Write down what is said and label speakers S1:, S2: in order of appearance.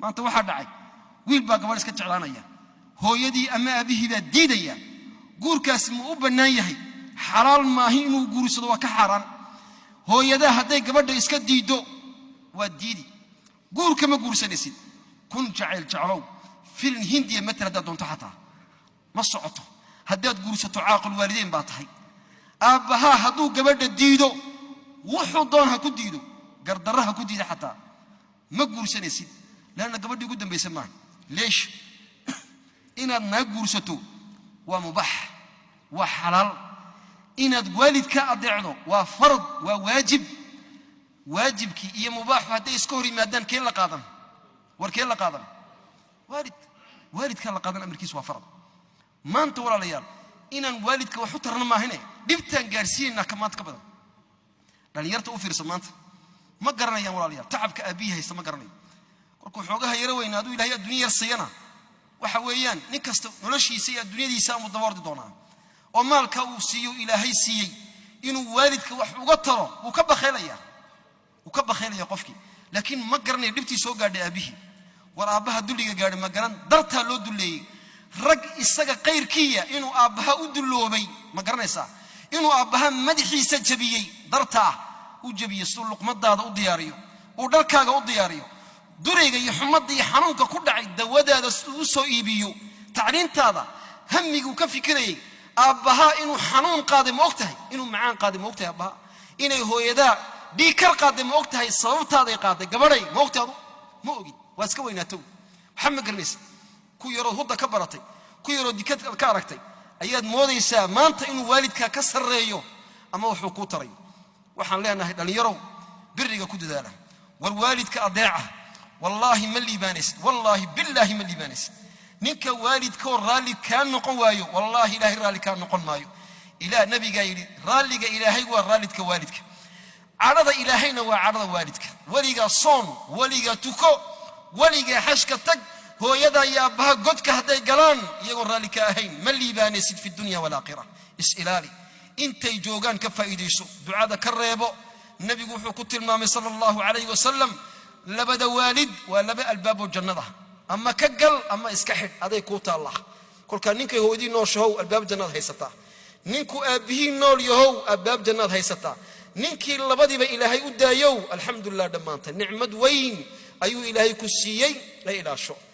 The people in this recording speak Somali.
S1: maanta waxa dhacay wiil baa gabadh iska jeclaanaya hooyadii ama aabihii baa diidaya guurkaas ma u bannaan yahay xalaal maahi inuu guursado waa ka xaraan hooyada haday gabadha iska diido waa diidi guurka ma guursanaysid kun jacayl filin hindiya matala doonto xataa ma socoto hadaad guursato caaqil waalidiin baa tahay aabaha haduu gabadha diido wuxuu doon ha ku diido gardaraha ku diida xataa ma guursanaysid laana gabadhii ugu dambaysan ma leesh inaad na guursato waa mubah waa xalaal inaad waalidka adeecdo waa farad waa waajibki iyo mubaax haday iska hor yimaadaan keen la qaadan warkeen la qaadan waalidka la qaadan amarkiis waa farad maanta walaalayaal inaan waalidka wax u tarna maahine dhibtaan gaarsiinna kamaad ka badan dhalinyarta u fiirsan maanta ma garanayaan walaalayaal tacabka abiyi haysta ma garanayo korku xoogaha yara weynaadu ilaahay adduunyo sayana waxa weeyaan nin kasta noloshiisa iyo adduunyadiisa amu dawardi doonaa oo maalka uu siiyo ilaahay siiyay inuu waalidka wax uga taro uu ka bakhaylaya qofkii laakiin ma garanay dhibtii soo gaadhay abihi war aabaha duliga gaadhay ma garan darta loo duleeyay rag isaga qeyrkiya inuu aabaha u duloobay ma garanaysaa inuu aabaha madaxiisa jabiyay darta u jabiyay soo luqmadaada u diyaariyo oo dhalkaaga u diyaariyo durayga iyo xumadda iyo xanuunka ku dhacay dawadaada u soo iibiyo tacliintaada hamigu ka fikirayay aabaha inuu xanuun qaaday ma ogtahay inuu macaan qaaday ma ogtahay aabaha inay hooyada dhiikar qaaday ma ogtahay sababtaada ay qaaday gabadhay ma ogtaado ma ogid waa iska weynaato waxa ma garanaysa ku yaro hudda ka baratay ku yaro dikad ka aragtay ayaad moodaysaa maanta inuu waalidka ka sareeyo ama wuxuu ku taray waxaan leenahay dhalinyaro biriga ku dadaala war waalidka adeeca wallahi ma liibaanaysid wallahi billahi ma liibaanaysid ninka waalidka raali ka noqon waayo wallahi ilaahi raali ka noqon maayo ilaa nabiga yiri raaliga ilaahay waa raalidka waalidka arada ilaahayna waa arada waalidka waliga soon waliga tuko waliga xashka tag hooyada iyo aabaha godka haday galaan iyagoo raali ka ahayn ma liibaanaysid fi dunya wal aakhirah isilali intay joogan ka faa'iideyso ducada ka reebo nabigu wuxuu ku tilmaamay sallallahu alayhi wasallam labada waalid waa laba albaab jannada ama ka gal ama iska xid aday ku taala kulka ninkay hooyadii nooshow albaab jannada haysata ninku aabihi nool yahow albaab jannada haysata ninkii labadiiba ilaahay u daayow alxamdulillah dhamaanta nicmad weyn ayuu ilaahay ku siiyay la ilaasho